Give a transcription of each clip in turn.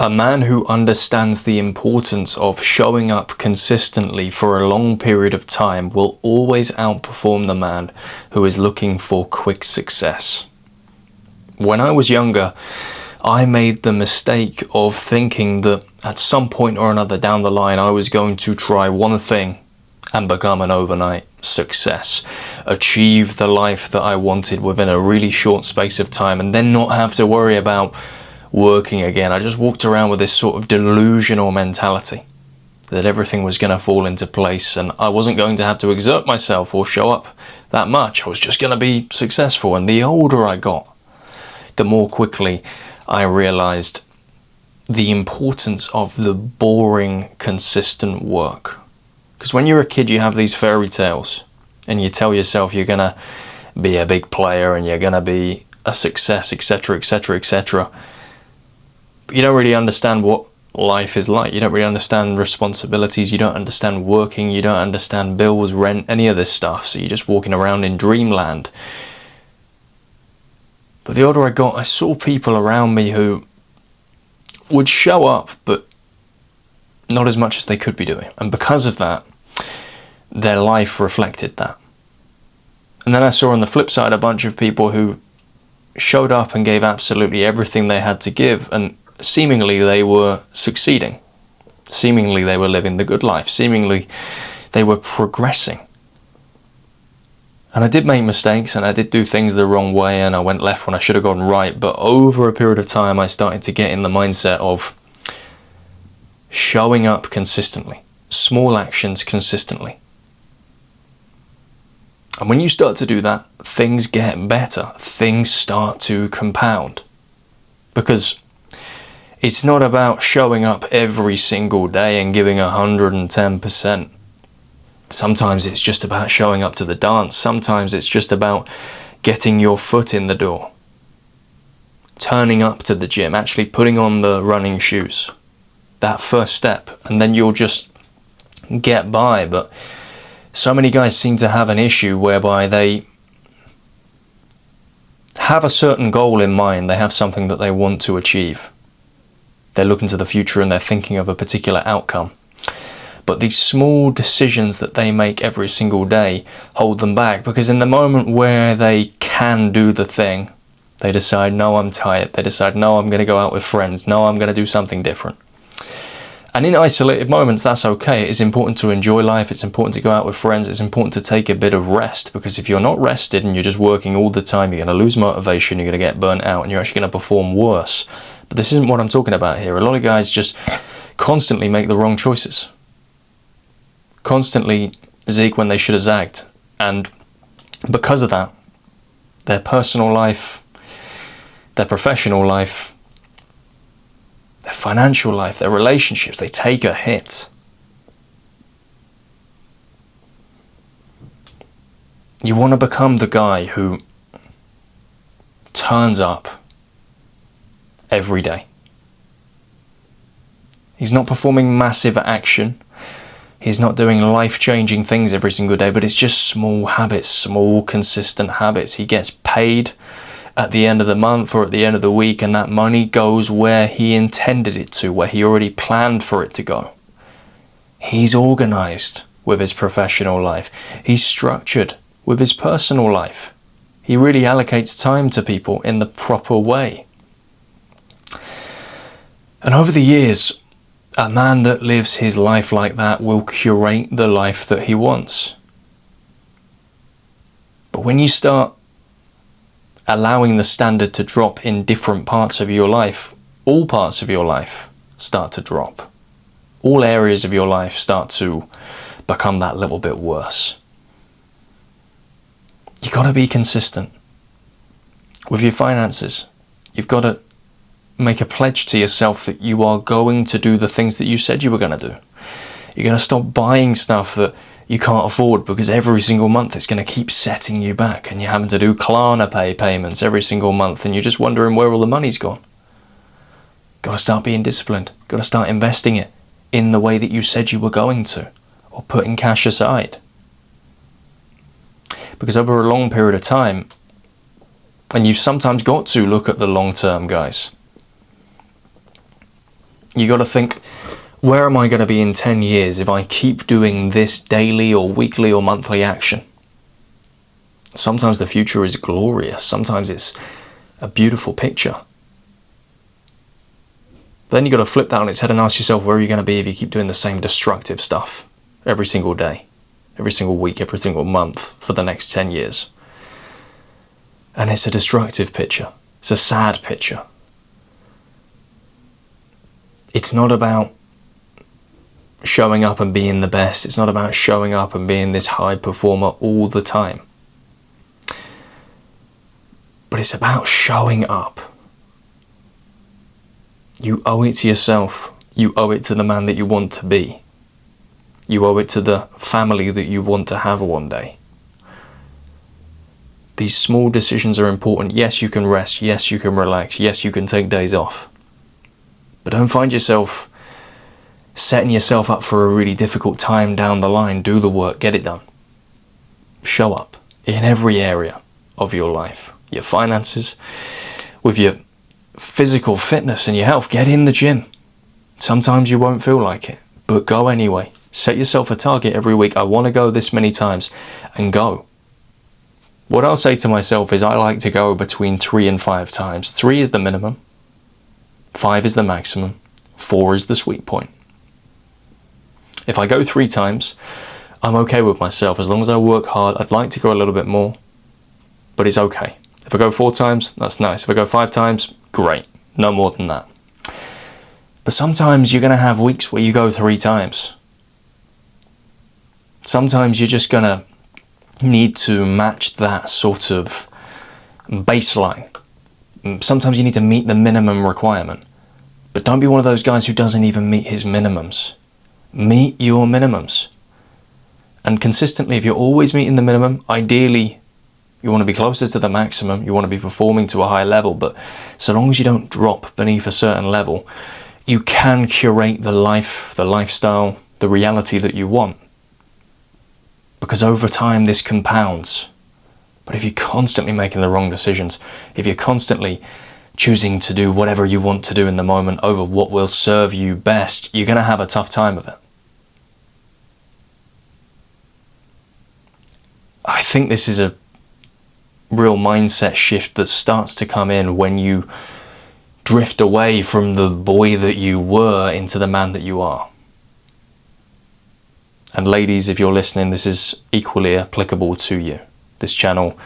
A man who understands the importance of showing up consistently for a long period of time will always outperform the man who is looking for quick success. When I was younger, I made the mistake of thinking that at some point or another down the line I was going to try one thing and become an overnight success, achieve the life that I wanted within a really short space of time, and then not have to worry about working again. I just walked around with this sort of delusional mentality that everything was going to fall into place and I wasn't going to have to exert myself or show up that much. I was just going to be successful. And the older I got, the more quickly I realized the importance of the boring, consistent work. Because when you're a kid, you have these fairy tales and you tell yourself you're going to be a big player and you're going to be a success, etc., etc., etc. But you don't really understand what life is like. You don't really understand responsibilities. You don't understand working. You don't understand bills, rent, any of this stuff. So you're just walking around in dreamland. But the older I got, I saw people around me who would show up, but not as much as they could be doing. And because of that, their life reflected that. And then I saw on the flip side a bunch of people who showed up and gave absolutely everything they had to give, and seemingly they were succeeding. Seemingly they were living the good life. Seemingly they were progressing. And I did make mistakes and I did do things the wrong way and I went left when I should have gone right. But over a period of time, I started to get in the mindset of showing up consistently, small actions consistently. And when you start to do that, things get better. Things start to compound. Because it's not about showing up every single day and giving 110%. Sometimes it's just about showing up to the dance. Sometimes it's just about getting your foot in the door. Turning up to the gym, actually putting on the running shoes. That first step. And then you'll just get by. But so many guys seem to have an issue whereby they have a certain goal in mind. They have something that they want to achieve. They're looking to the future and they're thinking of a particular outcome. But these small decisions that they make every single day hold them back, because in the moment where they can do the thing, they decide, no, I'm tired. They decide, no, I'm going to go out with friends. No, I'm going to do something different. And in isolated moments, that's okay. It's important to enjoy life. It's important to go out with friends. It's important to take a bit of rest, because if you're not rested and you're just working all the time, you're going to lose motivation, you're going to get burnt out, and you're actually going to perform worse. But this isn't what I'm talking about here. A lot of guys just constantly make the wrong choices. Constantly zig when they should have zagged. And because of that, their personal life, their professional life, their financial life, their relationships, they take a hit. You want to become the guy who turns up every day. He's not performing massive action. He's not doing life-changing things every single day, but it's just small habits, small consistent habits. He gets paid at the end of the month or at the end of the week, and that money goes where he intended it to, where he already planned for it to go. He's organized with his professional life. He's structured with his personal life. He really allocates time to people in the proper way. And over the years, a man that lives his life like that will curate the life that he wants. But when you start allowing the standard to drop in different parts of your life, all parts of your life start to drop. All areas of your life start to become that little bit worse. You've got to be consistent with your finances. You've got to make a pledge to yourself that you are going to do the things that you said you were going to do. You're going to stop buying stuff that you can't afford, because every single month it's going to keep setting you back and you're having to do Klarna Pay payments every single month and you're just wondering where all the money's gone. Got to start being disciplined. Got to start investing it in the way that you said you were going to, or putting cash aside. Because over a long period of time, and you've sometimes got to look at the long term, guys, You got to think, where am I going to be in 10 years if I keep doing this daily or weekly or monthly action? Sometimes the future is glorious. Sometimes it's a beautiful picture. Then you got to flip that on its head and ask yourself, where are you going to be if you keep doing the same destructive stuff every single day, every single week, every single month for the next 10 years? And it's a destructive picture. It's a sad picture. It's not about showing up and being the best. It's not about showing up and being this high performer all the time. But it's about showing up. You owe it to yourself. You owe it to the man that you want to be. You owe it to the family that you want to have one day. These small decisions are important. Yes, you can rest. Yes, you can relax. Yes, you can take days off. But don't find yourself setting yourself up for a really difficult time down the line. Do the work. Get it done. Show up in every area of your life. Your finances, with your physical fitness and your health. Get in the gym. Sometimes you won't feel like it, but go anyway. Set yourself a target every week. I want to go this many times, and go. What I'll say to myself is I like to go between 3 and 5 times. 3 is the minimum. 5 is the maximum. 4 is the sweet point. If I go 3 times, I'm okay with myself. As long as I work hard, I'd like to go a little bit more, but it's okay. If I go 4 times, that's nice. If I go 5 times, great. No more than that. But sometimes you're going to have weeks where you go 3 times. Sometimes you're just going to need to match that sort of baseline. Sometimes you need to meet the minimum requirement. But don't be one of those guys who doesn't even meet his minimums. Meet your minimums. And consistently, if you're always meeting the minimum, ideally you want to be closer to the maximum, you want to be performing to a high level, but so long as you don't drop beneath a certain level, you can curate the life, the lifestyle, the reality that you want. Because over time this compounds. But if you're constantly making the wrong decisions, if you're constantly choosing to do whatever you want to do in the moment over what will serve you best, you're going to have a tough time of it. I think this is a real mindset shift that starts to come in when you drift away from the boy that you were into the man that you are. And ladies, if you're listening, this is equally applicable to you. This channel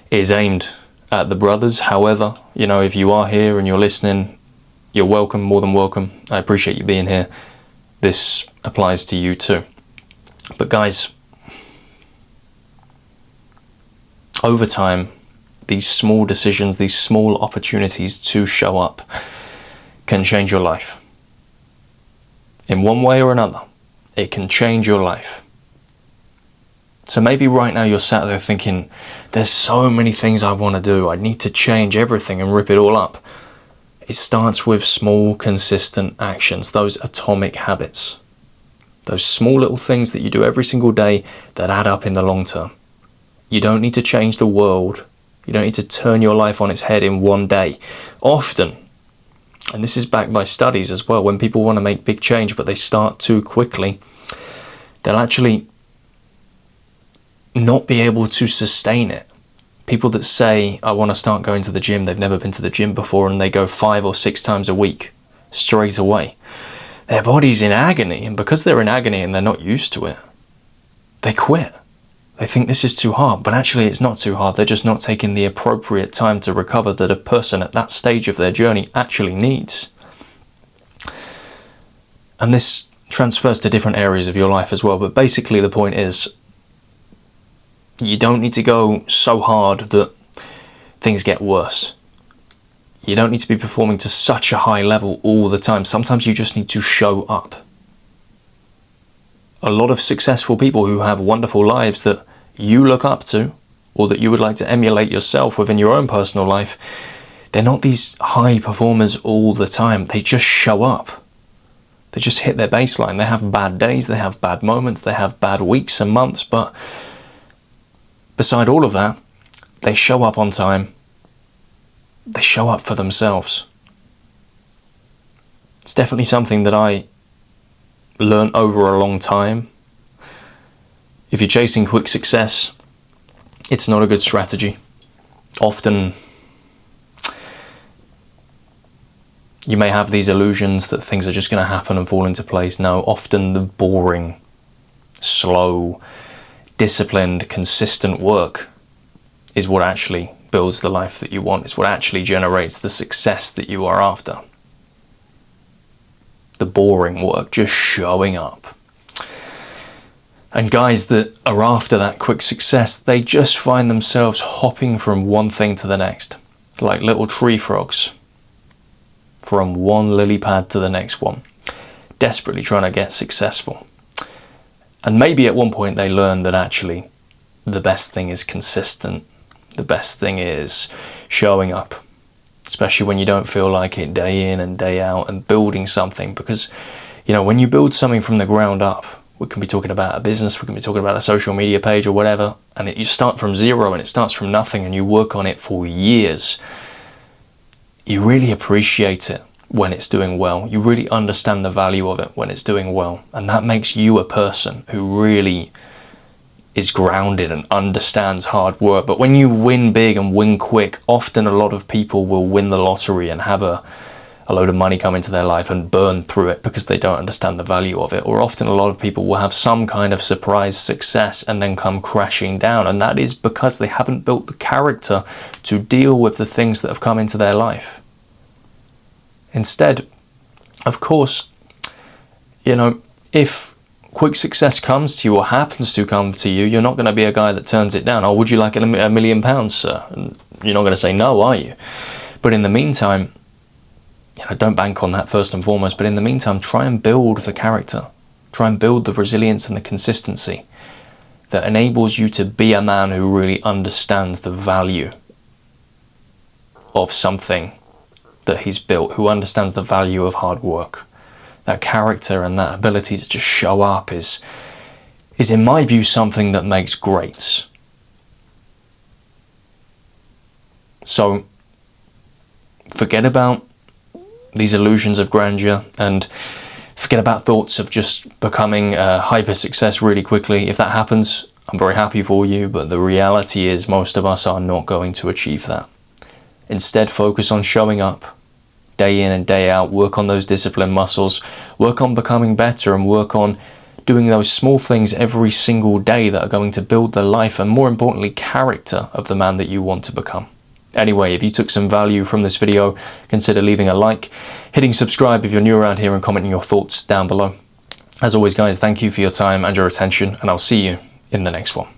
is aimed at the brothers. However, if you are here and you're listening, you're welcome, more than welcome. I appreciate you being here. This applies to you too. But guys, over time, these small decisions, these small opportunities to show up can change your life. In one way or another, it can change your life. So maybe right now you're sat there thinking, there's so many things I want to do. I need to change everything and rip it all up. It starts with small, consistent actions, those atomic habits. Those small little things that you do every single day that add up in the long term. You don't need to change the world. You don't need to turn your life on its head in one day. Often, and this is backed by studies as well, when people want to make big change but they start too quickly, they'll actually not be able to sustain it. People that say, I want to start going to the gym, they've never been to the gym before, and they go 5 or 6 times a week straight away. Their body's in agony, and because they're in agony and they're not used to it, they quit. They think this is too hard, but actually it's not too hard. They're just not taking the appropriate time to recover that a person at that stage of their journey actually needs. And this transfers to different areas of your life as well, but basically the point is, you don't need to go so hard that things get worse. You don't need to be performing to such a high level all the time. Sometimes you just need to show up. A lot of successful people who have wonderful lives that you look up to, or that you would like to emulate yourself within your own personal life, they're not these high performers all the time. They just show up. They just hit their baseline. They have bad days, they have bad moments, they have bad weeks and months, but beside all of that, they show up on time. They show up for themselves. It's definitely something that I learned over a long time. If you're chasing quick success, it's not a good strategy. Often you may have these illusions that things are just going to happen and fall into place. No, often the boring, slow, disciplined, consistent work is what actually builds the life that you want. It's what actually generates the success that you are after. The boring work, just showing up. And guys that are after that quick success, they just find themselves hopping from one thing to the next, like little tree frogs, from one lily pad to the next one, desperately trying to get successful. And maybe at one point they learn that actually the best thing is consistent. The best thing is showing up, especially when you don't feel like it, day in and day out, and building something. Because, you know, when you build something from the ground up, we can be talking about a business, we can be talking about a social media page or whatever, and you start from zero and it starts from nothing and you work on it for years, you really appreciate it when it's doing well. You really understand the value of it when it's doing well. And that makes you a person who really is grounded and understands hard work. But when you win big and win quick, often a lot of people will win the lottery and have a load of money come into their life and burn through it because they don't understand the value of it. Or often a lot of people will have some kind of surprise success and then come crashing down. And that is because they haven't built the character to deal with the things that have come into their life. Instead, of course, you know, if quick success comes to you or happens to come to you, you're not going to be a guy that turns it down. Oh, would you like £1 million, sir? And you're not going to say no, are you? But in the meantime, you know, don't bank on that first and foremost. But in the meantime, try and build the character. Try and build the resilience and the consistency that enables you to be a man who really understands the value of something that he's built, who understands the value of hard work. That character and that ability to just show up is in my view something that makes greats. So forget about these illusions of grandeur and forget about thoughts of just becoming a hyper success really quickly. If that happens, I'm very happy for you, but the reality is most of us are not going to achieve that. Instead, focus on showing up day in and day out, work on those discipline muscles, work on becoming better, and work on doing those small things every single day that are going to build the life and, more importantly, character of the man that you want to become. Anyway, if you took some value from this video, consider leaving a like, hitting subscribe if you're new around here, and commenting your thoughts down below. As always, guys, thank you for your time and your attention, and I'll see you in the next one.